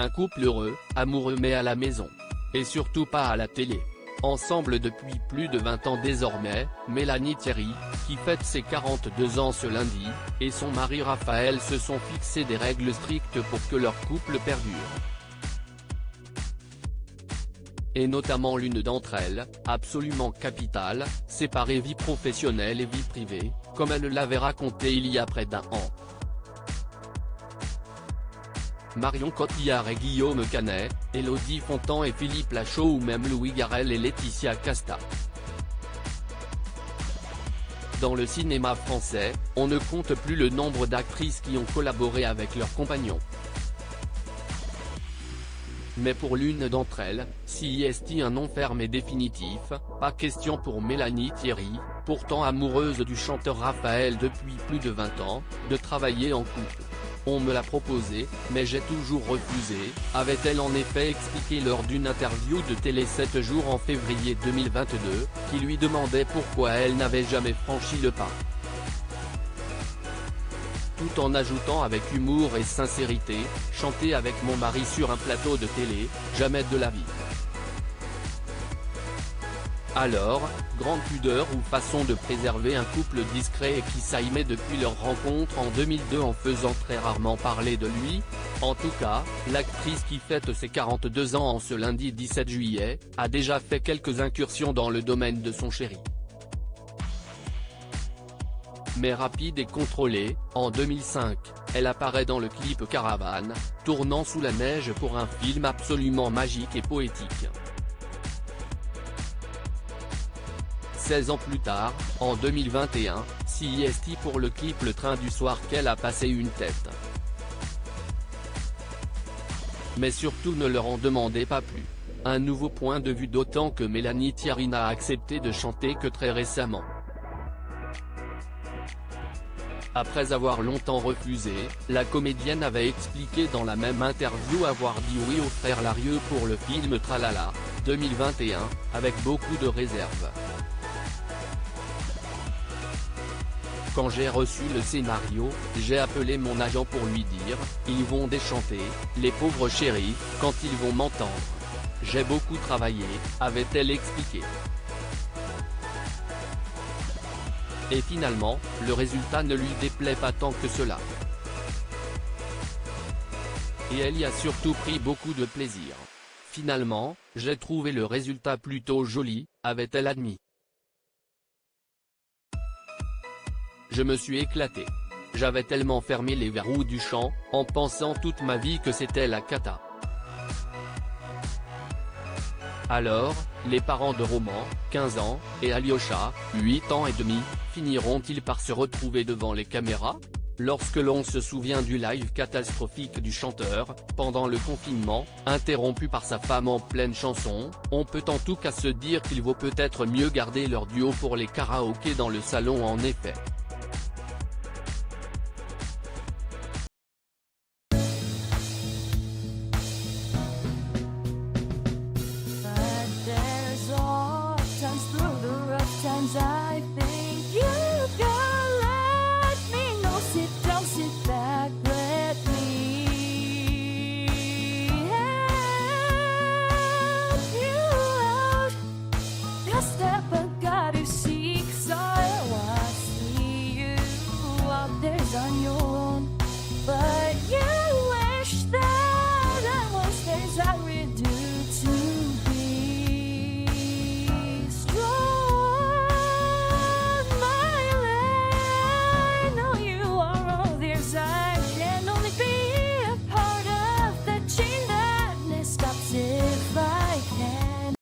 Un couple heureux, amoureux mais à la maison. Et surtout pas à la télé. Ensemble depuis plus de 20 ans désormais, Mélanie Thierry, qui fête ses 42 ans ce lundi, et son mari Raphaël se sont fixés des règles strictes pour que leur couple perdure. Et notamment l'une d'entre elles, absolument capitale, séparer vie professionnelle et vie privée, comme elle l'avait raconté il y a près d'un an. Marion Cotillard et Guillaume Canet, Élodie Fontan et Philippe Lachaud ou même Louis Garrel et Laetitia Casta. Dans le cinéma français, on ne compte plus le nombre d'actrices qui ont collaboré avec leurs compagnons. Mais pour l'une d'entre elles, si est un nom ferme et définitif, pas question pour Mélanie Thierry, pourtant amoureuse du chanteur Raphaël depuis plus de 20 ans, de travailler en couple. On me l'a proposé, mais j'ai toujours refusé, avait-elle en effet expliqué lors d'une interview de Télé 7 jours en février 2022, qui lui demandait pourquoi elle n'avait jamais franchi le pas. Tout en ajoutant avec humour et sincérité, chanter avec mon mari sur un plateau de télé, jamais de la vie. Alors, grande pudeur ou façon de préserver un couple discret et qui s'aimait depuis leur rencontre en 2002 en faisant très rarement parler de lui? En tout cas, l'actrice qui fête ses 42 ans en ce lundi 17 juillet, a déjà fait quelques incursions dans le domaine de son chéri. Mais rapide et contrôlée, en 2005, elle apparaît dans le clip Caravane, tournant sous la neige pour un film absolument magique et poétique. 16 ans plus tard, en 2021, CIST pour le clip Le Train du Soir qu'elle a passé une tête. Mais surtout ne leur en demandez pas plus. Un nouveau point de vue d'autant que Mélanie Thierry n'a accepté de chanter que très récemment. Après avoir longtemps refusé, la comédienne avait expliqué dans la même interview avoir dit oui aux frères Larieux pour le film Tralala, 2021, avec beaucoup de réserve. Quand j'ai reçu le scénario, j'ai appelé mon agent pour lui dire, ils vont déchanter, les pauvres chéris, quand ils vont m'entendre. J'ai beaucoup travaillé, avait-elle expliqué. Et finalement, le résultat ne lui déplaît pas tant que cela. Et elle y a surtout pris beaucoup de plaisir. Finalement, j'ai trouvé le résultat plutôt joli, avait-elle admis. Je me suis éclaté. J'avais tellement fermé les verrous du chant, en pensant toute ma vie que c'était la cata. Alors, les parents de Roman, 15 ans, et Alyosha, 8 ans et demi, finiront-ils par se retrouver devant les caméras? Lorsque l'on se souvient du live catastrophique du chanteur, pendant le confinement, interrompu par sa femme en pleine chanson, on peut en tout cas se dire qu'il vaut peut-être mieux garder leur duo pour les karaokés dans le salon en effet.